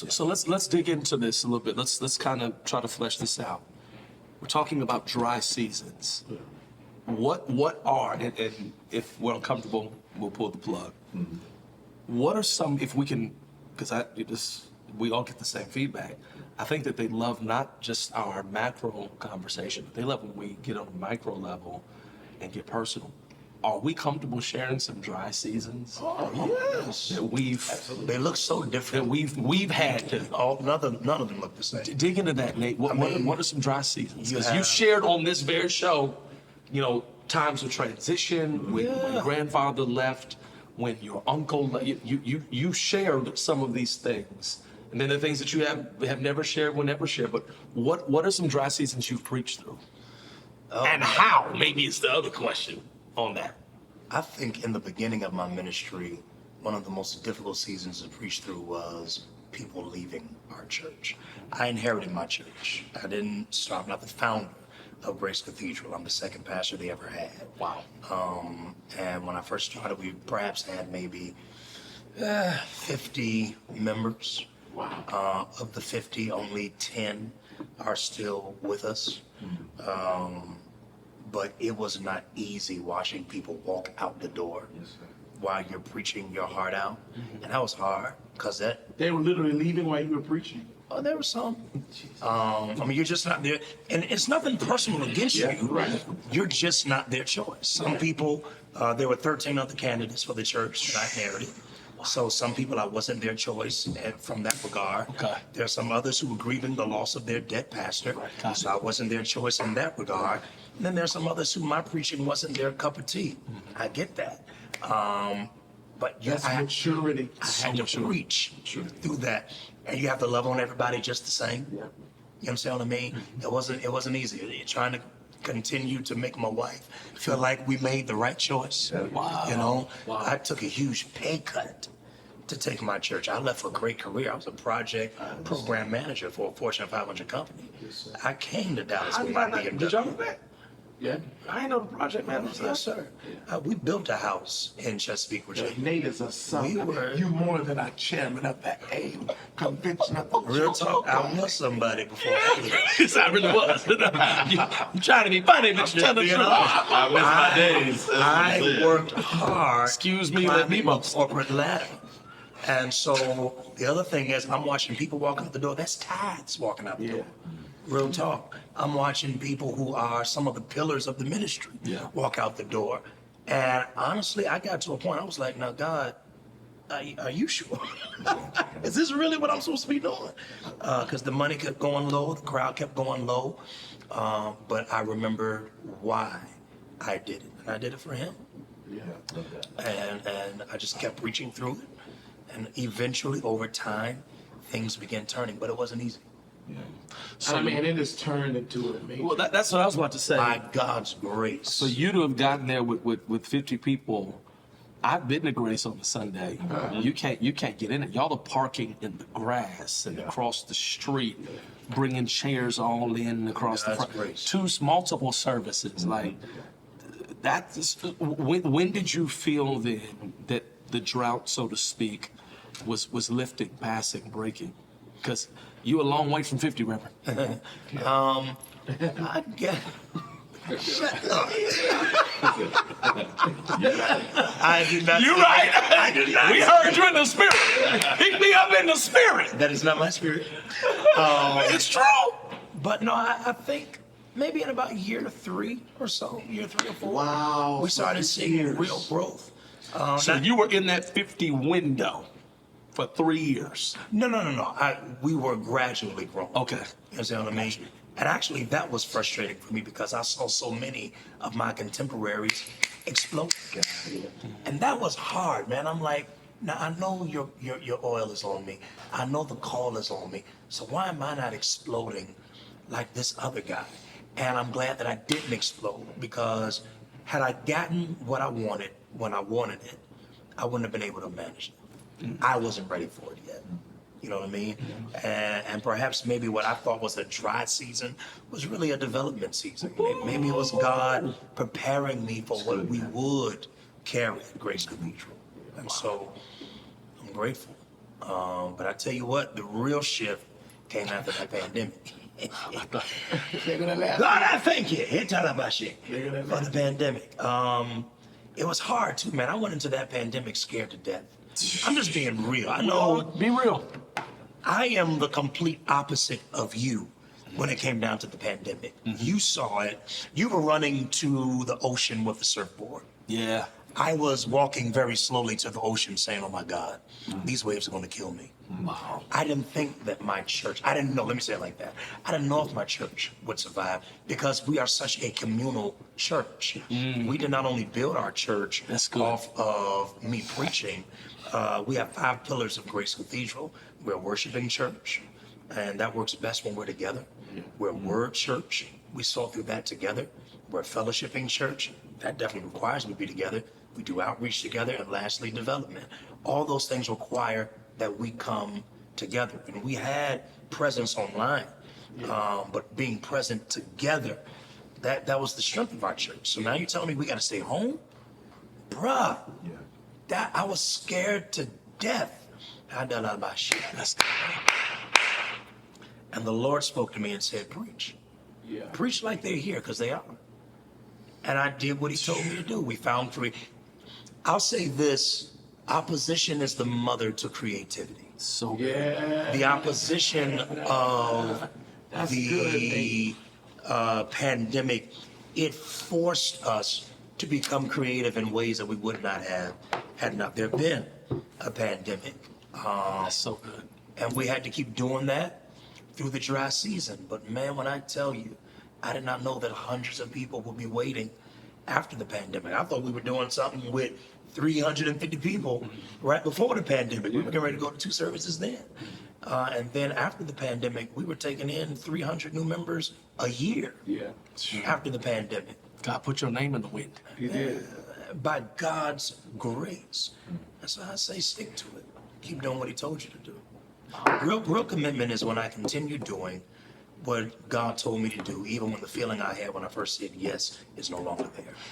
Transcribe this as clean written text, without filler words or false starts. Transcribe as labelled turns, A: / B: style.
A: So let's dig into this a little bit. Let's kind of try to flesh this out. We're talking about dry seasons. What are, and if we're uncomfortable, we'll pull the plug. What are some, if we can, because we all get the same feedback. I think that they love not just our macro conversation, but they love when we get on a micro level and get personal. Are we comfortable sharing some dry seasons?
B: Oh, yes.
A: That
B: They look so
A: that
B: different.
A: we've had to
B: None of them look the same.
A: dig into that, Nate. What are some dry seasons? Because you
B: have-
A: shared on this very show, times of transition, when grandfather left, when your uncle left. You shared some of these things. And then the things that you have never shared, will never share. But what are some dry seasons you've preached through? And how, maybe is the other question on that.
B: I think in the beginning of my ministry, one of the most difficult seasons to preach through was people leaving our church. I inherited my church. I didn't start, I'm not the founder of Grace Cathedral. I'm the second pastor they ever had.
A: Wow.
B: And when I first started, we perhaps had maybe 50 members.
A: Wow.
B: Of the 50, only 10 are still with us. But it was not easy watching people walk out the door while you're preaching your heart out. And that was hard because
C: They were literally leaving while you were preaching.
B: there was some. You're just not there. And it's nothing personal against you.
C: Right.
B: You're just not their choice. Some people, there were 13 other candidates for the church that I inherited. So some people, I wasn't their choice from that regard.
A: Okay.
B: There are some others who were grieving the loss of their dead pastor.
A: Got
B: So I wasn't their choice in that regard. And then there's some others who my preaching wasn't their cup of tea. I get that. But
C: That's maturity.
B: I had to preach through that. And you have to love on everybody just the same.
C: Yeah.
B: You understand what I mean? It wasn't easy. Trying to continue to make my wife feel like we made the right choice.
A: Wow. Wow.
B: I took a huge pay cut to take my church. I left for a great career. I was a project program manager for a Fortune 500 company. I came to Dallas with my BMW.
C: Did y'all know that? Yeah. I ain't know the project manager.
B: Yes, sir. We built a house in Chesapeake, Virginia.
C: Nate is a son.
B: We were-
C: You more than a chairman of the AIM convention.
B: Real talk, I was somebody before.
A: Yes, I really was. I'm trying to be funny, but you're telling the
B: You
A: truth.
B: know,
D: I miss my days. That's what
B: I
D: I'm saying.
B: worked hard.
A: Excuse me, let me
B: climbing the
A: boast.
B: corporate ladder. And so the other thing is, I'm watching people walk out the door. That's tithes walking out the door. Real talk. I'm watching people who are some of the pillars of the ministry walk out the door. And honestly, I got to a point, I was like, now, God, are you sure? Is this really what I'm supposed to be doing? Because the money kept going low, the crowd kept going low. But I remember why I did it. And I did it for him. And I just kept reaching through it. And eventually, over time, things began turning, but it wasn't easy.
C: So, it has turned into a major.
A: Well, that's what I was about to say.
B: By God's grace.
A: For you to have gotten there with 50 people, I've been to Grace on a Sunday. You can't get in it. Y'all are parking in the grass and across the street, bringing chairs all in across the
B: God's
A: front.
B: grace.
A: Multiple services. Like that's when did you feel then that the drought, so to speak, was lifting, passing, breaking? Because you a long way from 50, Reverend.
B: I get. I did not.
A: You're
B: say
A: right.
B: that. I did not.
A: We
B: say
A: heard you in the spirit. Pick me up in the spirit.
B: that is not my spirit.
A: It's true.
B: But no, I think maybe in about year 3 or so, year 3 or 4,
C: Wow.
B: we started seeing real growth.
A: So you were in that 50 window for 3 years.
B: No. We were gradually growing.
A: Okay.
B: You understand what I mean? And actually, that was frustrating for me because I saw so many of my contemporaries explode. And that was hard, man. I'm like, now I know your oil is on me. I know the call is on me. So why am I not exploding like this other guy? And I'm glad that I didn't explode because had I gotten what I wanted when I wanted it, I wouldn't have been able to manage it. I wasn't ready for it yet. You know what I mean? And perhaps maybe what I thought was a dry season was really a development season. Maybe it was God preparing me for what we would carry at Grace Cathedral. And so I'm grateful. But I tell you what, the real shift came after that pandemic.
C: They're gonna laugh.
B: God, I thank you. Hit that about shit
C: They're gonna
B: for
C: laugh.
B: the pandemic. It was hard too, man. I went into that pandemic scared to death. I'm just being real. I know
A: Be real.
B: I am the complete opposite of you when it came down to the pandemic. You saw it. You were running to the ocean with the surfboard.
A: Yeah.
B: I was walking very slowly to the ocean saying, oh my God, these waves are going to kill me.
A: Wow.
B: I didn't think that my church, I didn't know, let me say it like that. I didn't know if my church would survive because we are such a communal church. We did not only build our church
A: That's good.
B: off of me preaching, we have 5 pillars of Grace Cathedral. We're a worshiping church, and that works best when we're together. We're a word church. We saw through that together. We're a fellowshipping church. That definitely requires we be together. We do outreach together, and lastly, development. All those things require that we come together. And we had presence online, but being present together, that was the strength of our church. So now you're telling me we got to stay home? Bruh, that I was scared to death.
A: That's good.
B: And the Lord spoke to me and said, preach.
C: Yeah.
B: Preach like they're here, because they are. And I did what he told me to do. We found I'll say this, opposition is the mother to creativity.
A: So good.
C: Yeah.
B: The opposition of
C: That's
B: the pandemic, it forced us to become creative in ways that we would not have had not there been a pandemic.
A: That's so good.
B: And we had to keep doing that through the dry season. But man, when I tell you, I did not know that hundreds of people would be waiting after the pandemic. I thought we were doing something with 350 people right before the pandemic. We were getting ready to go to 2 services then. And then after the pandemic, we were taking in 300 new members a year
C: Yeah.
B: after the pandemic.
A: God put your name in the wind.
C: He did.
B: By God's grace. That's why I say stick to it. Keep doing what he told you to do. Real commitment is when I continue doing what God told me to do, even when the feeling I had when I first said yes is no longer there.